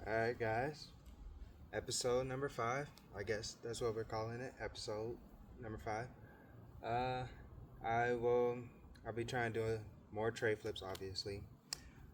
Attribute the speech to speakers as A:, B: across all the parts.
A: Alright, guys. Episode number 5. I guess that's what we're calling it. Episode number 5. Uh, I'll be trying to do more tray flips, obviously.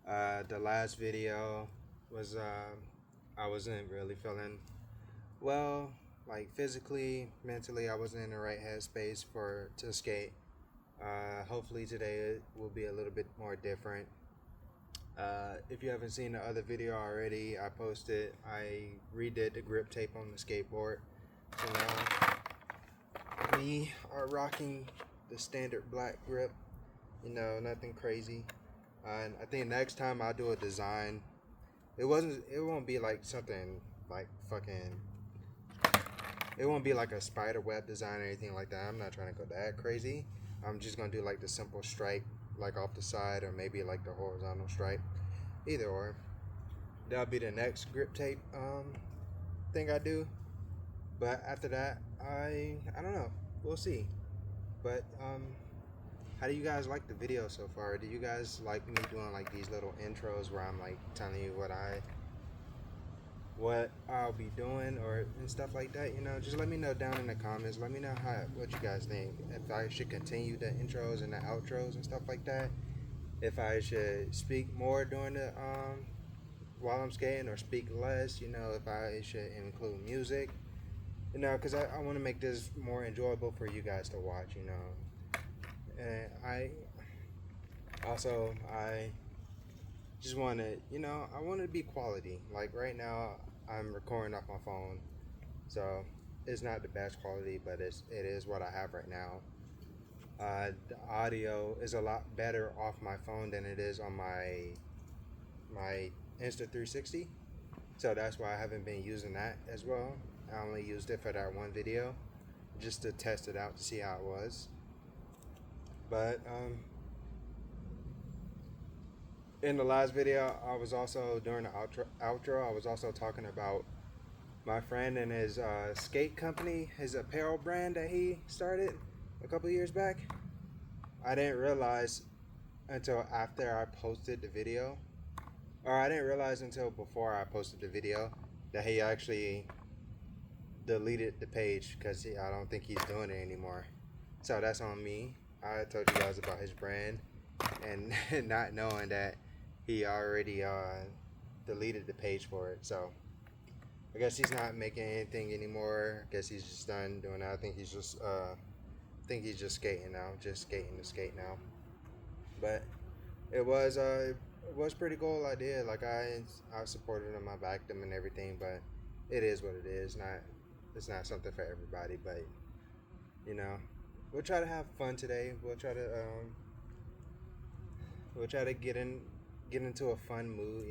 A: The last video was, I wasn't really feeling well, like physically, mentally, I wasn't in the right headspace to skate. Hopefully today will be a little bit more different. If you haven't seen the other video already, I redid the grip tape on the skateboard. So now we are rocking the standard black grip, nothing crazy. And I think next time I'll do a design. It won't be like something like it won't be like a spider web design or anything like that. I'm not trying to go that crazy. I'm just gonna do like the simple stripe like off the side, or maybe like the horizontal stripe, either or. That'll be the next grip tape thing I do. But after that, I don't know, we'll see. But how do you guys like the video so far? Do you guys like me doing like these little intros where I'm like telling you what I'll be doing and stuff like that? Just let me know down in the comments. Let me know what you guys think. If I should continue the intros and the outros and stuff like that. If I should speak more during the while I'm skating, or speak less. If I should include music. Because I want to make this more enjoyable for you guys to watch. And I just want to, I want it to be quality. Like right now, I'm recording off my phone, so it's not the best quality, but it is what I have right now. The audio is a lot better off my phone than it is on my Insta360, so that's why I haven't been using that as well. I only used it for that one video, just to test it out to see how it was. But in the last video, I was also, during the outro, I was also talking about my friend and his skate company, his apparel brand that he started a couple years back. I didn't realize until after I posted the video, or I didn't realize until before I posted the video, that he actually deleted the page because I don't think he's doing it anymore. So that's on me. I told you guys about his brand and not knowing that he already deleted the page for it. So I guess he's not making anything anymore. I guess he's just done doing that. I think he's just skating now, just skating to skate now. But it was pretty cool idea. Like I supported him, I backed him and everything. But it is what it is. It's not something for everybody. But we'll try to have fun today. We'll try to get into a fun mood.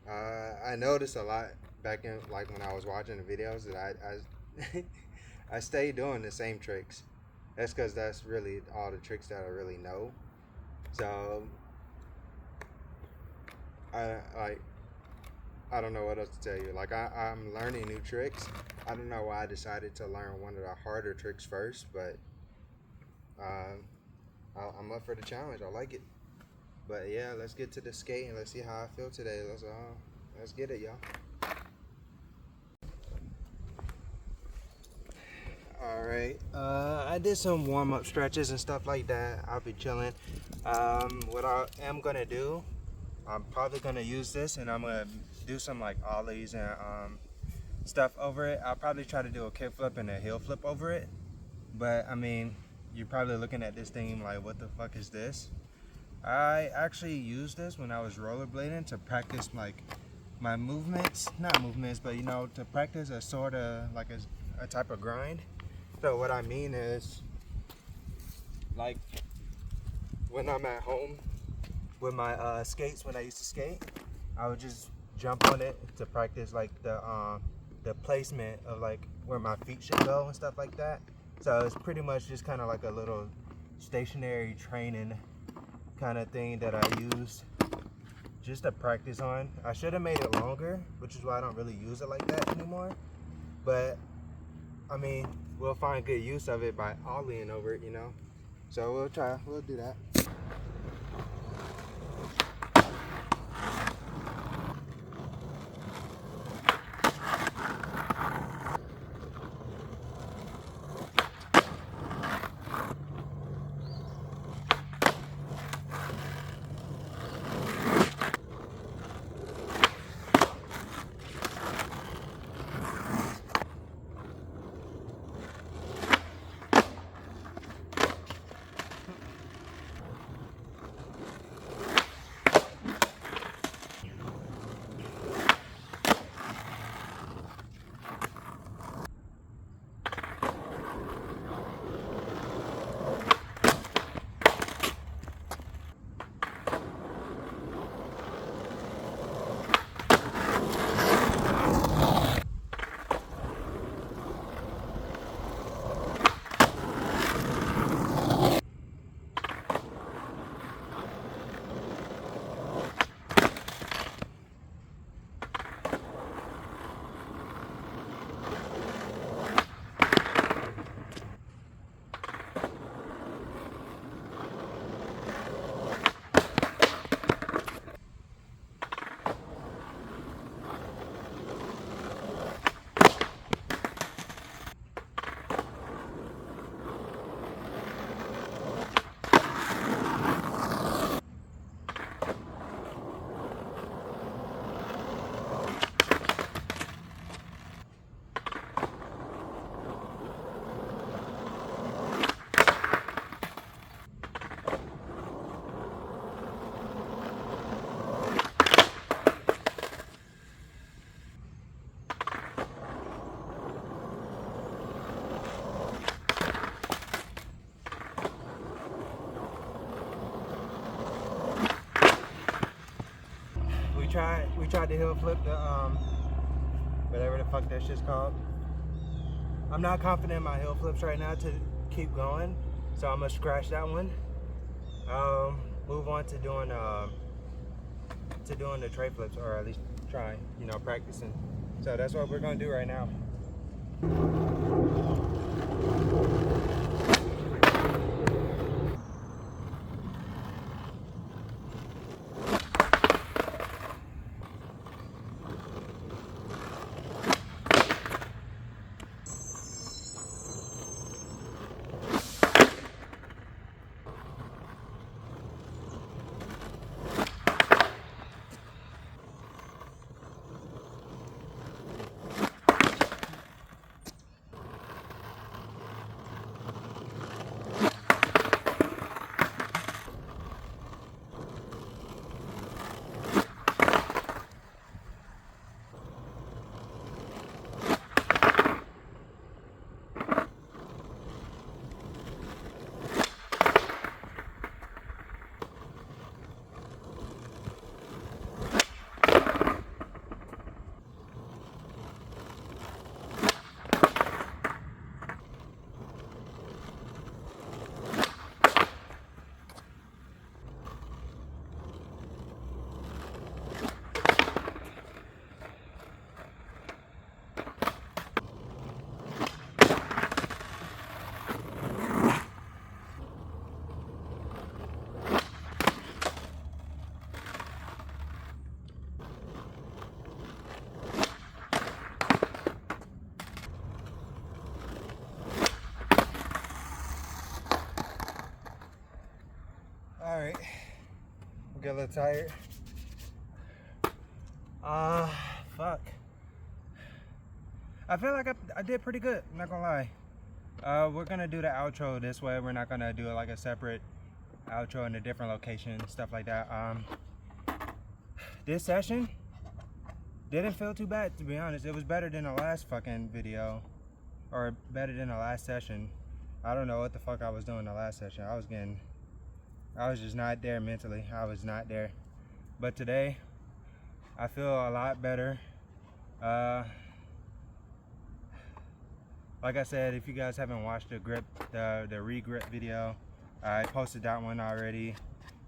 A: I noticed a lot back in, like, when I was watching the videos, that I I stay doing the same tricks. That's because that's really all the tricks that I really know. So I don't know what else to tell you. Like I'm learning new tricks. I don't know why I decided to learn one of the harder tricks first, but I'm up for the challenge. I like it. But yeah, let's get to the skate and let's see how I feel today. Let's get it, y'all. Alright, I did some warm-up stretches and stuff like that. I'll be chilling. What I am gonna do, I'm probably gonna use this and I'm gonna do some like ollies and stuff over it. I'll probably try to do a kickflip and a heel flip over it. But I mean, you're probably looking at this thing like, what the fuck is this? I actually used this when I was rollerblading to practice like my movements, not movements, but to practice a sort of like a type of grind. So what I mean is, like, when I'm at home with my skates, when I used to skate, I would just jump on it to practice like the placement of like where my feet should go and stuff like that. So it's pretty much just kind of like a little stationary training kind of thing that I used just to practice on. I should have made it longer, which is why I don't really use it like that anymore. But I mean, we'll find good use of it by ollieing over it, So we'll do that. tried the hill flip, the whatever the fuck that shit's called. I'm not confident in my hill flips right now to keep going, so I'm gonna scratch that one. Move on to doing the tray flips, or at least trying, you know, practicing. So that's what we're gonna do right now. All right, we get a little tired. Fuck. I feel like I did pretty good, I'm not gonna lie. We're gonna do the outro this way. We're not gonna do it like a separate outro in a different location, stuff like that. This session didn't feel too bad, to be honest. It was better than the last fucking video, or better than the last session. I don't know what the fuck I was doing the last session. I was just not there mentally. I was not there. But today, I feel a lot better. Like I said, if you guys haven't watched the re-grip video, I posted that one already.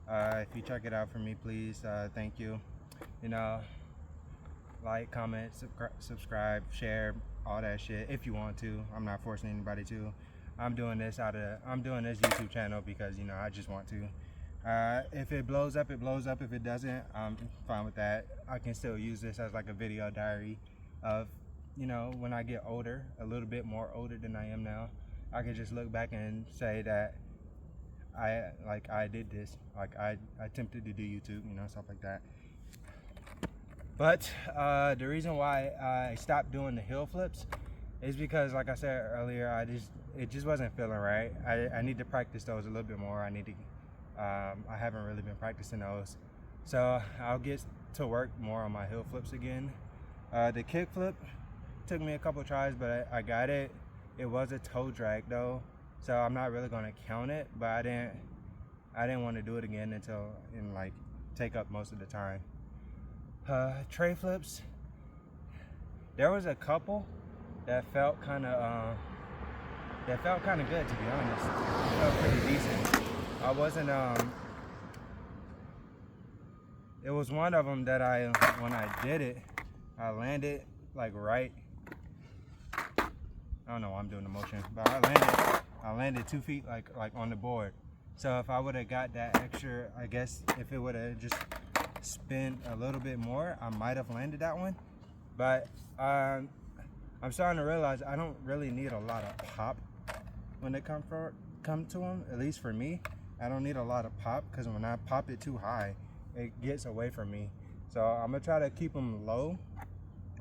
A: If you check it out for me, please, thank you. You know, like, comment, subscribe, share, all that shit if you want to. I'm not forcing anybody to. I'm doing this YouTube channel because, you know, I just want to. If it blows up, it blows up. If it doesn't, I'm fine with that. I can still use this as like a video diary of, you know, when I get older, a little bit more older than I am now. I can just look back and say that I did this, like I attempted to do YouTube, you know, stuff like that. But the reason why I stopped doing the hill flips is because, like I said earlier, it just wasn't feeling right. I need to practice those a little bit more. I haven't really been practicing those, so I'll get to work more on my hill flips again. The kick flip took me a couple tries, but I got it. It was a toe drag though, so I'm not really gonna count it. But I didn't want to do it again until like take up most of the time. Tray flips, there was a couple that felt kind of good, to be honest. It felt pretty decent. I wasn't it was one of them that when I did it, I landed like right, I don't know why I'm doing the motion, but I landed 2 feet like on the board. So if I would have got that extra, I guess if it would have just spin a little bit more, I might have landed that one. But I'm starting to realize I don't really need a lot of pop when it come to them. At least for me, I don't need a lot of pop, because when I pop it too high, it gets away from me. So I'm gonna try to keep them low,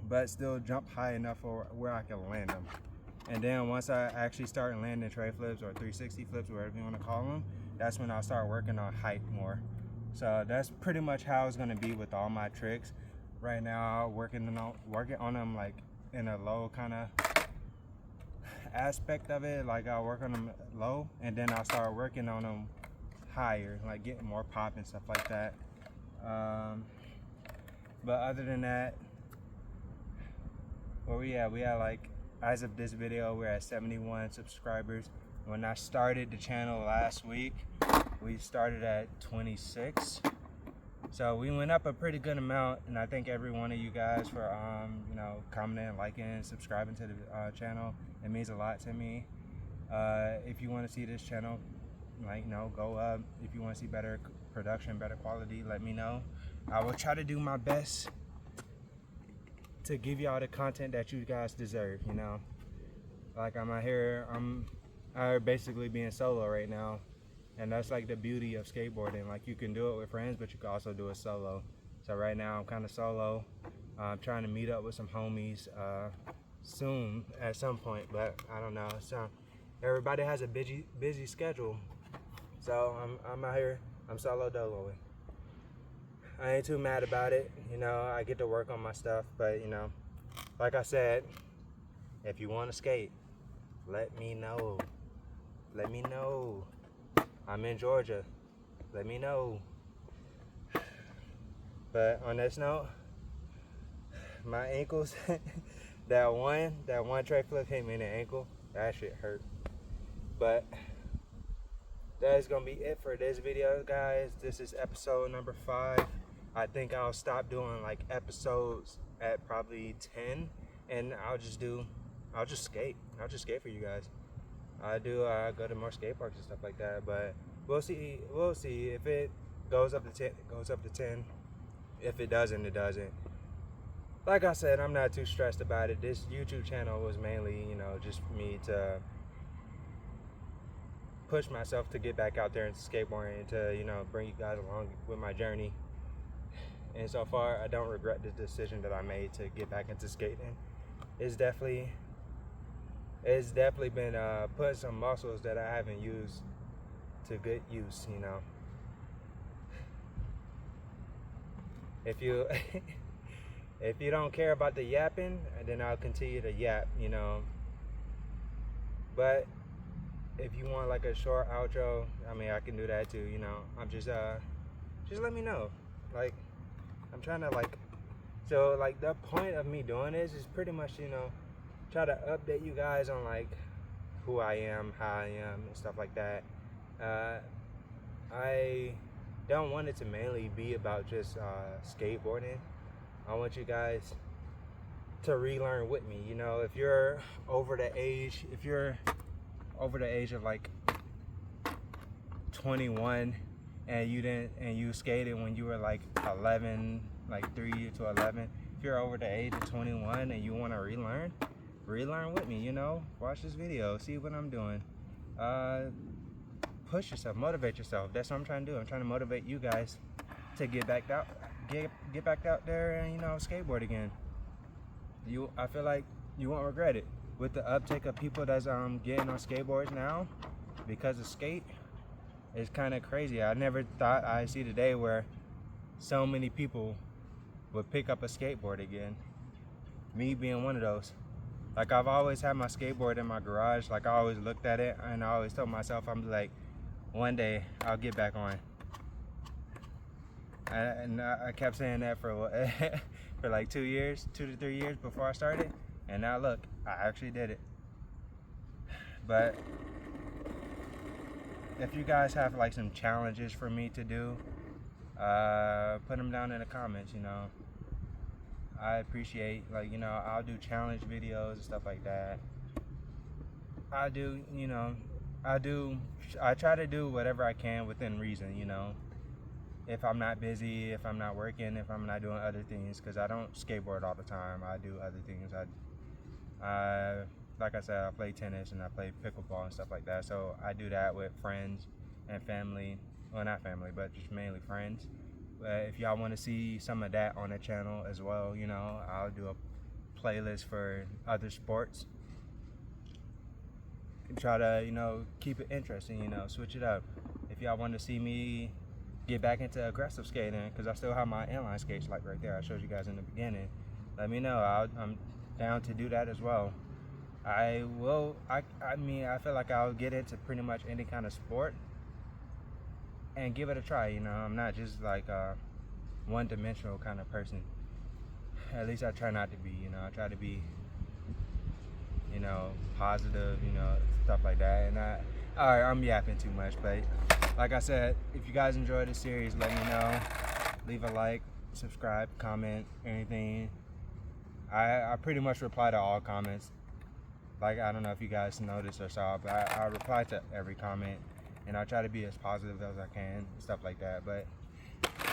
A: but still jump high enough for where I can land them. And then once I actually start landing tray flips or 360 flips, whatever you want to call them, that's when I'll start working on height more. So that's pretty much how it's gonna be with all my tricks. Right now, working on them like in a low kind of aspect of it. Like I'll work on them low, and then I'll start working on them But other than that, where we at? We at like, as of this video, we're at 71 subscribers. When I started the channel last week, we started at 26. So we went up a pretty good amount, and I thank every one of you guys for you know, commenting, liking, subscribing to the channel. It means a lot to me. If you want to see this channel, like, you know, go up. If you want to see better production, better quality, let me know. I will try to do my best to give y'all the content that you guys deserve, you know. Like, I'm out here basically being solo right now, and that's like the beauty of skateboarding. Like, you can do it with friends, but you can also do it solo. So right now I'm kind of solo. I'm trying to meet up with some homies soon at some point, but I don't know. So everybody has a busy schedule, so I'm out here, I'm solo doloing. I ain't too mad about it, you know. I get to work on my stuff, but, you know, like I said, if you want to skate, let me know. Let me know. I'm in Georgia. Let me know. But on this note, my ankles, that one tray flip hit me in the ankle. That shit hurt. But that is gonna be it for this video, guys. This is episode number 5. I think I'll stop doing like episodes at probably 10, and I'll just skate. I'll just skate for you guys. I go to more skate parks and stuff like that, but we'll see. If it goes up to 10, it goes up to 10. If it doesn't, it doesn't. Like I said, I'm not too stressed about it. This YouTube channel was mainly, you know, just for me to push myself to get back out there into skateboarding and to, you know, bring you guys along with my journey. And so far, I don't regret the decision that I made to get back into skating. It's definitely been putting some muscles that I haven't used to good use, you know. If you if you don't care about the yapping, then I'll continue to yap, you know. But if you want like a short outro, I mean, I can do that too, you know. I'm just let me know. Like, I'm trying to so the point of me doing this is pretty much, you know, try to update you guys on like who I am, how I am, and stuff like that. I don't want it to mainly be about just skateboarding. I want you guys to relearn with me. You know, if you're over the age of like 21 and you skated when you were like 11, like 3 to 11, if you're over the age of 21 and you want to relearn with me, you know, watch this video, see what I'm doing. Push yourself, motivate yourself. That's what I'm trying to do. I'm trying to motivate you guys to get back out there and, you know, skateboard again. I feel like you won't regret it. With the uptake of people that's getting on skateboards now because of skate, it's kind of crazy. I never thought I'd see the day where so many people would pick up a skateboard again. Me being one of those. Like, I've always had my skateboard in my garage. Like, I always looked at it and I always told myself, I'm like, one day I'll get back on. And I kept saying that for for like 2 to 3 years before I started. And now look, I actually did it. But if you guys have like some challenges for me to do, put them down in the comments, you know. I appreciate, like, you know, I'll do challenge videos and stuff like that. I try to do whatever I can within reason, you know. If I'm not busy, if I'm not working, if I'm not doing other things, because I don't skateboard all the time. I do other things. Like I said, I play tennis and I play pickleball and stuff like that. So I do that with friends and family. Well, not family, but just mainly friends. If y'all want to see some of that on the channel as well, you know, I'll do a playlist for other sports. And try to, you know, keep it interesting, you know, switch it up. If y'all want to see me get back into aggressive skating, because I still have my inline skates like right there, I showed you guys in the beginning, let me know. I'm down to do that as well. I mean, I feel like I'll get into pretty much any kind of sport and give it a try, you know. I'm not just like a one-dimensional kind of person. At least I try not to be, you know. I try to be, you know, positive, you know, stuff like that. And alright, I'm yapping too much, but like I said, if you guys enjoyed this series, let me know. Leave a like, subscribe, comment, anything. I pretty much reply to all comments. Like, I don't know if you guys noticed or saw, but I reply to every comment, and I try to be as positive as I can, stuff like that. But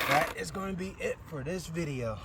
A: that is going to be it for this video.